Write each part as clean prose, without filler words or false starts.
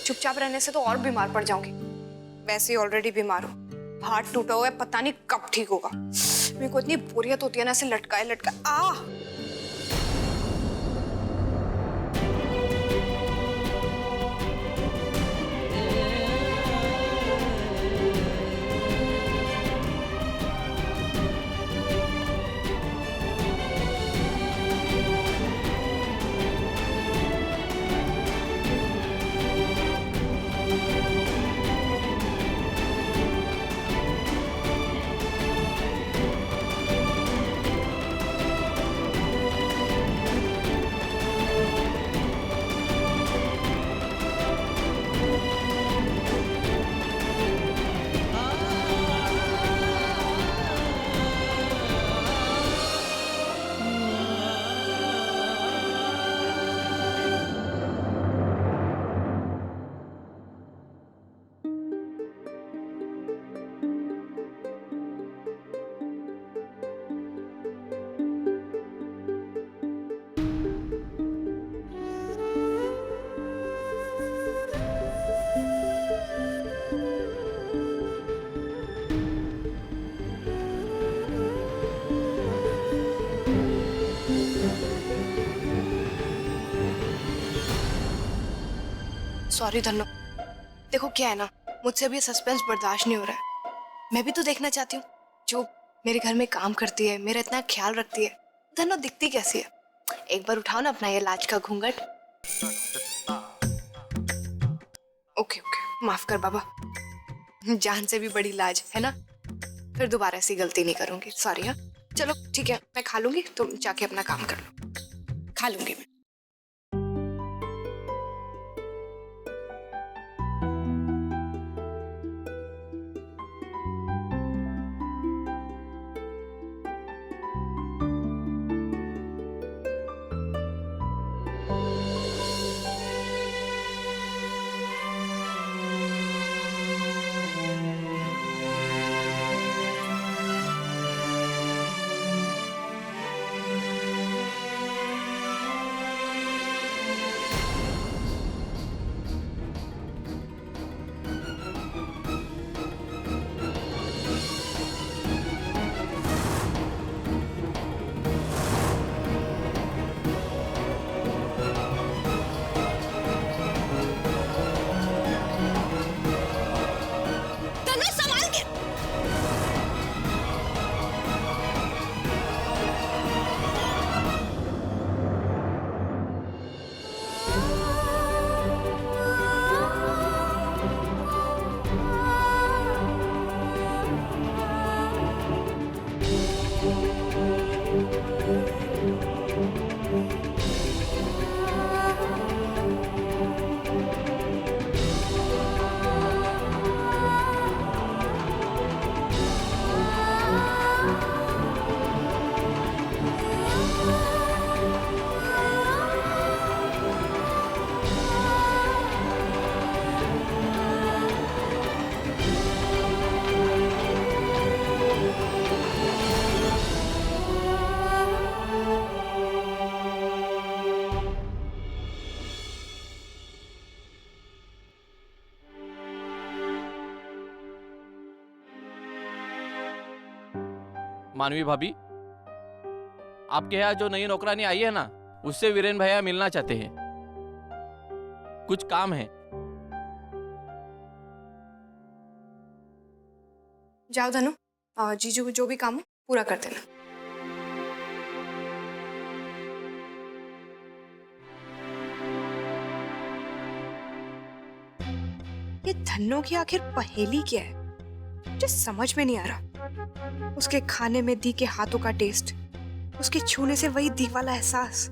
चुपचाप रहने से तो और बीमार पड़ जाऊंगी। वैसे ही ऑलरेडी बीमार हूँ, हाथ टूटा हुआ है, पता नहीं कब ठीक होगा। मेरे को इतनी बोरियत होती है ना ऐसे लटकाए लटकाए। सॉरी धन्नो, देखो क्या है ना, मुझसे भी सस्पेंस बर्दाश्त नहीं हो रहा है। मैं भी तो देखना चाहती हूँ, जो मेरे घर में काम करती है, मेरा इतना ख्याल रखती है, धन्नो दिखती कैसी है। एक बार उठाओ ना अपना ये लाज का घूंघट। ओके ओके, माफ कर बाबा, जान से भी बड़ी लाज है ना। फिर दोबारा ऐसी गलती नहीं करूंगी, सॉरी। हाँ चलो ठीक है, मैं खा लूंगी, तुम जाके अपना काम कर लो। खा लूंगी मैं। मानवी भाभी, आपके यहाँ जो नई नौकरानी आई है ना, उससे वीरेन भैया मिलना चाहते हैं, कुछ काम है। जाओ धनु, जीजू जो भी काम हो पूरा कर देना। ये धन्नो की आखिर पहेली क्या है, मुझे समझ में नहीं आ रहा। उसके खाने में दी के हाथों का टेस्ट, उसके छूने से वही दी वाला एहसास,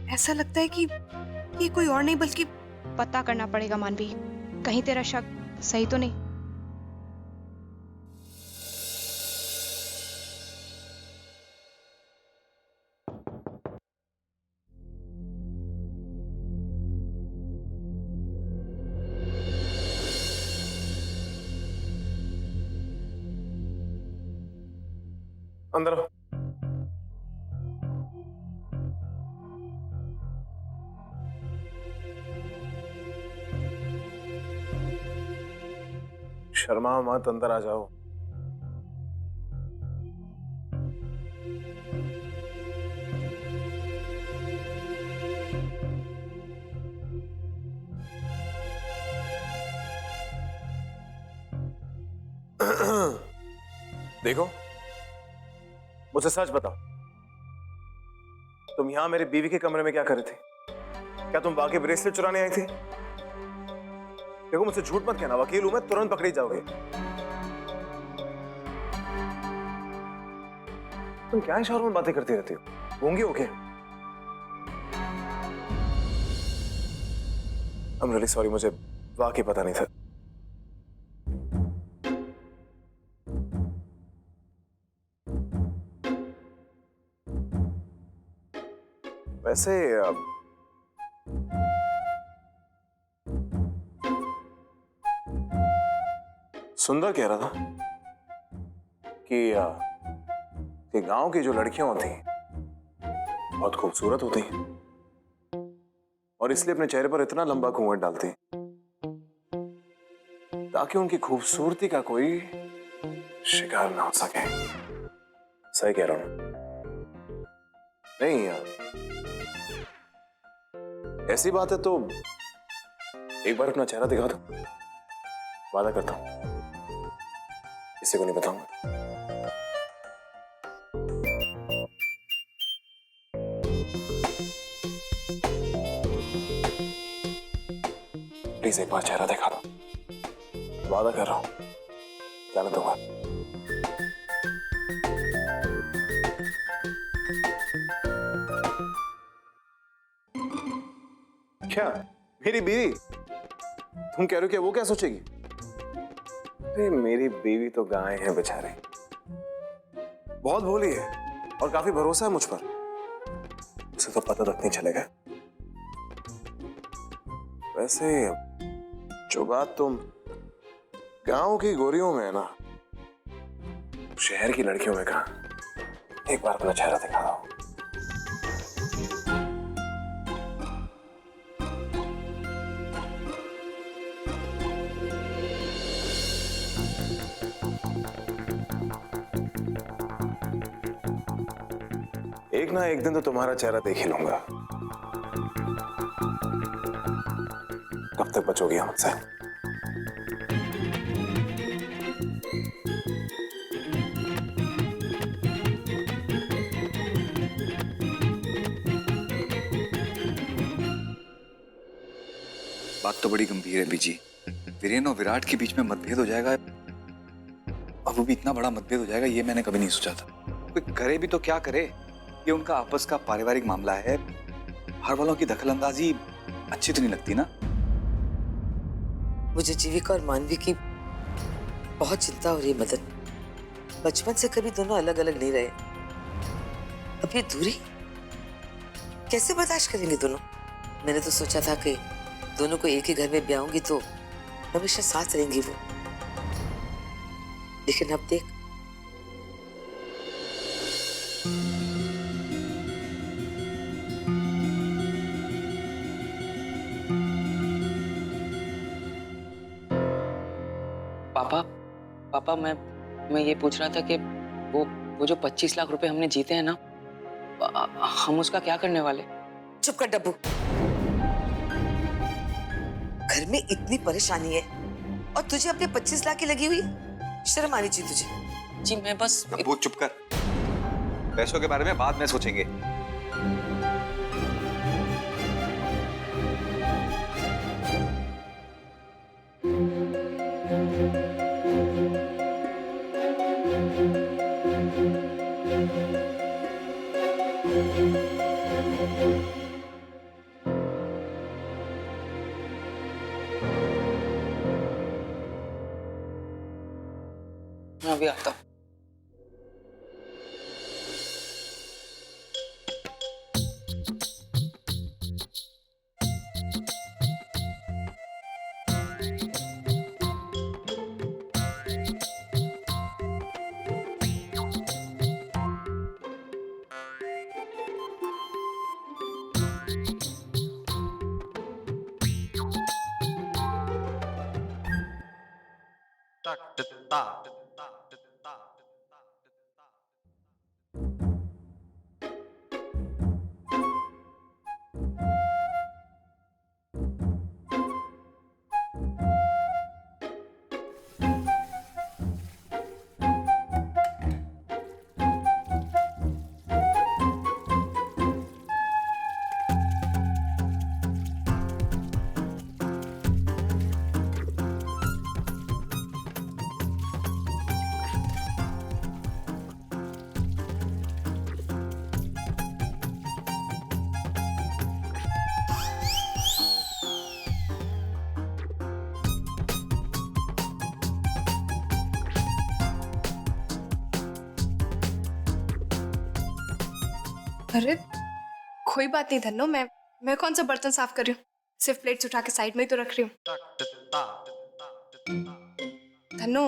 ऐसा लगता है कि ये कोई और नहीं बल्कि। पता करना पड़ेगा मानवी, कहीं तेरा शक सही तो नहीं। अंदर आओ। शर्मा मत, अंदर आ जाओ। देखो, मुझसे सच बताओ, तुम यहां मेरी बीवी के कमरे में क्या कर रहे थे? क्या तुम वाकई ब्रेसलेट चुराने आई थी? देखो, मुझसे झूठ मत कहना, वकील हूं मैं, तुरंत पकड़े जाओगे। तुम क्या इशारों में बातें करती रहती हो? गूंगी हो क्या? I'm really sorry, मुझे वाकई पता नहीं था। वैसे सुंदर कह रहा था कि गांव की जो लड़कियां होती हैं बहुत खूबसूरत होती हैं और इसलिए अपने चेहरे पर इतना लंबा घूंघट डालती हैं ताकि उनकी खूबसूरती का कोई शिकार ना हो सके। सही कह रहा हूं? नहीं ऐसी बात है तो एक बार अपना चेहरा दिखा दो, वादा करता हूं किसी को नहीं बताऊंगा। प्लीज एक बार चेहरा दिखा दो, वादा कर रहा हूं जाने दूंगा। क्या मेरी बीवी? तुम कह रहे हो क्या वो क्या सोचेगी? अरे मेरी बीवी तो गाय है बेचारे, बहुत भोली है और काफी भरोसा है मुझ पर। उसे तो पता तक नहीं चलेगा। वैसे जो बात तुम गांव की गोरियों में है ना, शहर की लड़कियों में कहा। एक बार अपना चेहरा दिखा दो। एक ना एक दिन तो तुम्हारा चेहरा देख ही लूंगा। कब तक बचोगी मुझसे? बात तो बड़ी गंभीर है बीजी। वीरेन और विराट के बीच में मतभेद हो जाएगा, अब वो भी इतना बड़ा मतभेद हो जाएगा, ये मैंने कभी नहीं सोचा था। कोई करे भी तो क्या करे, ये उनका आपस का पारिवारिक मामला है। हर वालों की दखलंदाजी अच्छी तो नहीं लगती ना। मुझे जीविका और मानवी की बहुत चिंता हो रही है मदन। बचपन से कभी दोनों अलग अलग नहीं रहे, अब ये दूरी कैसे बर्दाश्त करेंगे दोनों? मैंने तो सोचा था कि दोनों को एक ही घर में ब्याहूंगी तो हमेशा साथ रहेंगी वो, लेकिन अब देख। पापा मैं ये पूछ रहा था कि वो जो 25 लाख रुपए हमने जीते हैं ना, हम उसका क्या करने वाले? चुप कर डब्बू। घर में इतनी परेशानी है और तुझे अपने 25 लाख की लगी हुई, शर्म आनी चाहिए तुझे। जी मैं बस वो चुप कर, पैसों के बारे में बाद में सोचेंगे। मैं अभी आता हूँ। अरे कोई बात नहीं धन्नो, मैं कौन सा बर्तन साफ कर रही हूँ, सिर्फ प्लेट्स उठा के साइड में ही तो रख रही हूँ। धन्नो,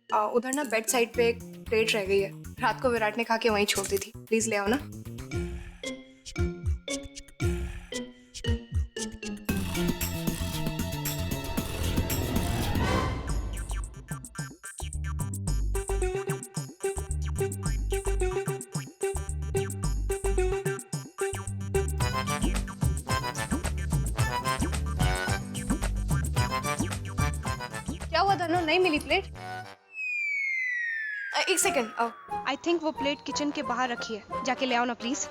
उधर ना बेड साइड पे एक प्लेट रह गई है, रात को विराट ने खा के वहीं छोड़ दी थी, प्लीज ले आओ ना। क्या हुआ धन्नो, नहीं मिली प्लेट? एक सेकेंड, आई थिंक वो प्लेट किचन के बाहर रखी है, जाके ले आओ ना प्लीज।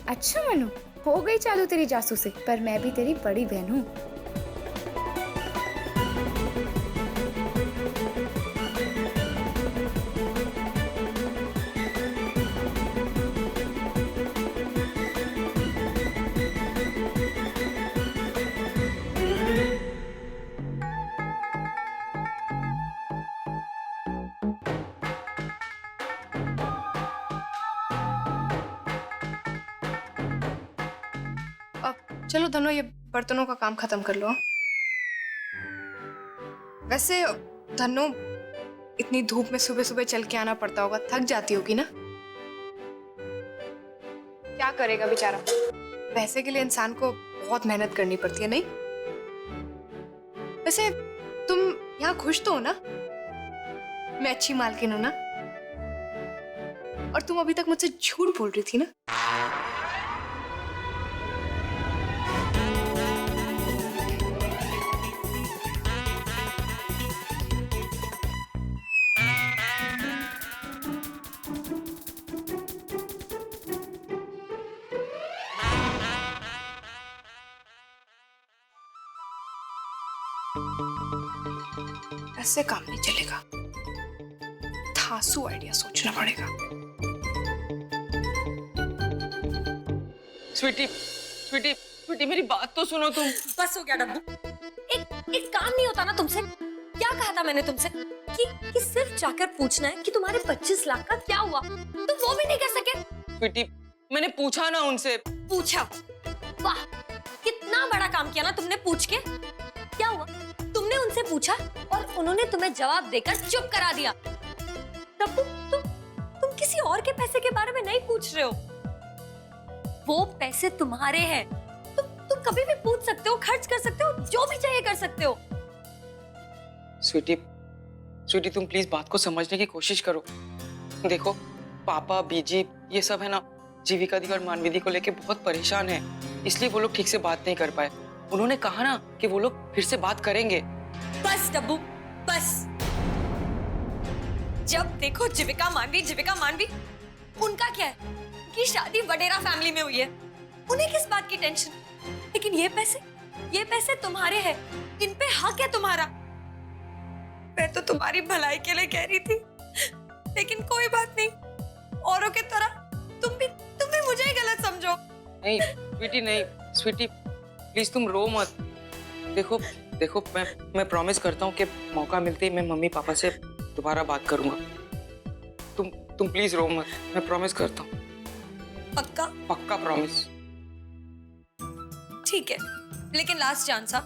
अच्छा मनु, हो गई चालू तेरी जासूसी, पर मैं भी तेरी बड़ी बहन हूँ। चलो धनो, ये बर्तनों का काम खत्म कर लो। वैसे धनो, इतनी धूप में सुबह सुबह चल के आना पड़ता होगा, थक जाती होगी ना? क्या करेगा बेचारा, पैसे के लिए इंसान को बहुत मेहनत करनी पड़ती है, नहीं? वैसे तुम यहाँ खुश तो हो ना? मैं अच्छी मालकिन हूं ना? और तुम अभी तक मुझसे झूठ बोल रही थी ना? ऐसे काम नहीं चलेगा, धांसू आइडिया सोचना पड़ेगा। स्वीटी स्वीटी स्वीटी, मेरी बात तो सुनो तुम। बस हो गया डब्बू, एक काम नहीं होता ना तुमसे? क्या कहा था मैंने तुमसे कि सिर्फ जाकर पूछना है कि तुम्हारे 25 लाख का क्या हुआ, तो वो भी नहीं कर सके? स्वीटी, मैंने पूछा ना उनसे। पूछा? वाह, कितना बड़ा काम किया ना तुमने पूछ के। क्या हुआ? तुमने उनसे पूछा और उन्होंने तुम्हें जवाब देकर चुप करा दिया। डब्बू, तुम किसी और के पैसे के बारे में नहीं पूछ रहे हो, वो पैसे तुम्हारे हैं। तुम कभी भी पूछ सकते हो, खर्च कर सकते हो, जो भी चाहिए कर सकते हो। स्वीटी, तुम प्लीज बात को समझने की कोशिश करो। देखो, पापा, बीजी, ये सब है ना, जीविका दी और मानवी दी को लेके बहुत परेशान है, इसलिए वो लोग ठीक से बात नहीं कर पाए। उन्होंने कहा ना कि वो लोग फिर से बात करेंगे। बस डब्बू, बस। जब देखो जीविका मानवी, उनका क्या है कि शादी वडेरा फैमिली में हुई है, उन्हें किस बात की टेंशन? लेकिन ये पैसे तुम्हारे हैं, इन पे हक है तुम्हारा। मैं तो तुम्हारी भलाई के लिए कह रही थी, लेकिन कोई बात नहीं, औरों की तरह तुम भी मुझे ही गलत समझो। नहीं स्वीटी, नहीं स्वीटी, प्लीज तुम रो मत। देखो मैं प्रॉमिस करता हूँ कि मौका मिलते ही मैं मम्मी पापा से दोबारा बात करूंगा। तुम प्लीज रो मत, मैं प्रॉमिस करता हूँ। पक्का? पक्का प्रॉमिस। ठीक है, लेकिन लास्ट चांस। हाँ,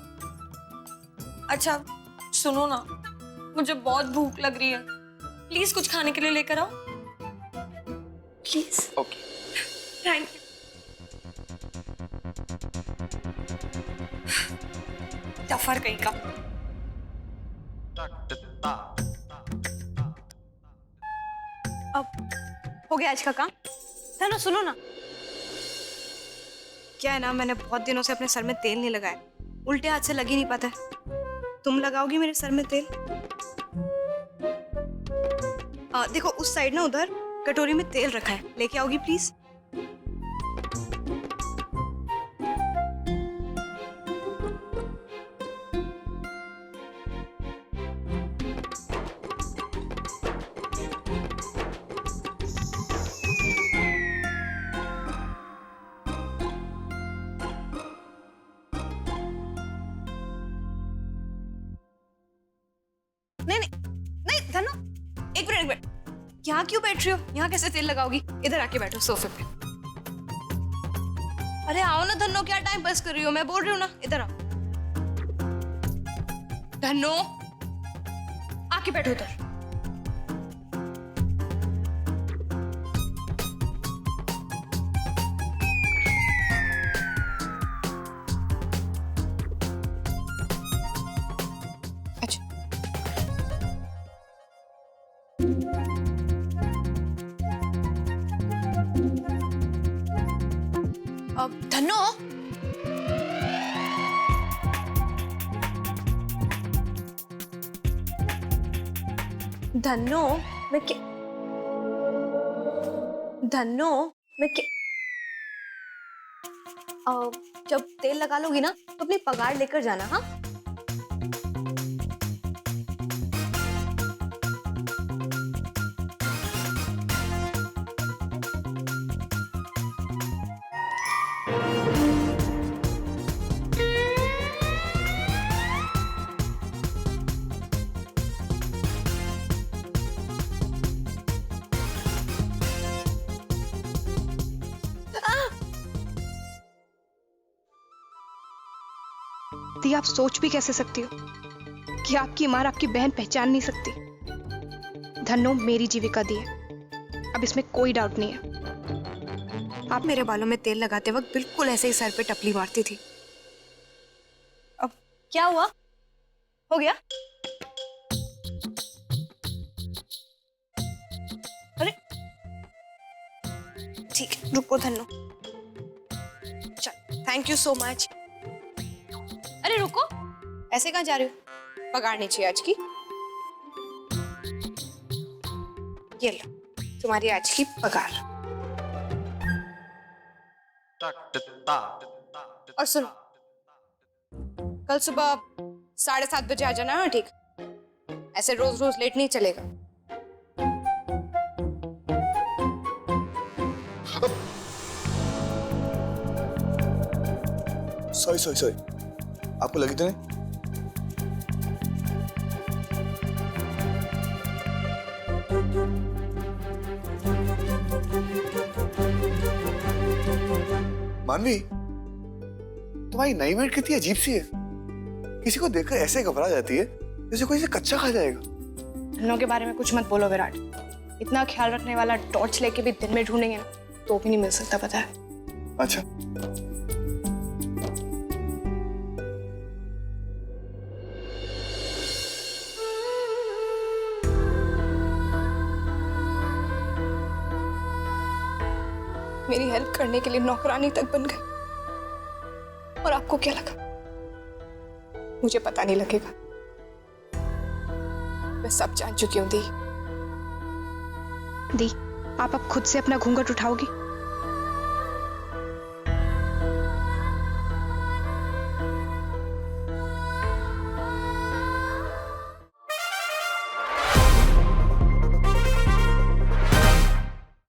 अच्छा सुनो ना, मुझे बहुत भूख लग रही है, प्लीज कुछ खाने के लिए लेकर आओ please. Okay. Thank you. Tougher कहीं का। अब हो गया आज का काम। चलो सुनो ना, क्या है ना, मैंने बहुत दिनों से अपने सर में तेल नहीं लगाया, उल्टे हाथ से लग ही नहीं पाता है। तुम लगाओगी मेरे सर में तेल? देखो उस साइड ना, उधर कटोरी में तेल रखा है, लेके आओगी प्लीज? नहीं नहीं नहीं धनु, एक मिनट। यहाँ क्यों बैठ रही हो? यहाँ कैसे तेल लगाओगी? इधर आके बैठो सोफे पे। अरे आओ ना धनु, क्या टाइम पास कर रही हो? मैं बोल रही हूँ ना, इधर आओ। धनु आके बैठो उधर। अच्छा अब धनु, धनु मैं क्या, धनु मैं क्या, जब तेल लगा लोगी ना तो अपनी पगार लेकर जाना। हाँ दी, आप सोच भी कैसे सकती हो कि आपकी मार आपकी बहन पहचान नहीं सकती? धन्नो मेरी जीविका दी है, अब इसमें कोई डाउट नहीं है। आप मेरे बालों में तेल लगाते वक्त बिल्कुल ऐसे ही सर पे टपली मारती थी। अब क्या हुआ? हो गया? अरे ठीक है, रुको धनु। चल, थैंक यू सो मच। अरे रुको, ऐसे कहाँ जा रही हो? पगार नहीं चाहिए आज की? ये लो तुम्हारी आज की पगार। और सुनो, कल सुबह 7:30 बजे आ जाना। हाँ ठीक, ऐसे रोज रोज लेट नहीं चलेगा। सॉरी, आपको लगी तो नहीं? मानवी, तुम्हारी नई मेड कितनी अजीब सी है। किसी को देखकर ऐसे घबरा जाती है जैसे कोई इसे कच्चा खा जाएगा। धन्नो के बारे में कुछ मत बोलो विराट, इतना ख्याल रखने वाला टॉर्च लेके भी दिन में ढूंढेंगे ना तो भी नहीं मिल सकता, पता है? अच्छा, मेरी हेल्प करने के लिए नौकरानी तक बन गई, और आपको क्या लगा? मुझे पता नहीं लगेगा, मैं सब जान चुकी हूँ। दी, आप अब खुद से अपना घूंघट उठाओगी?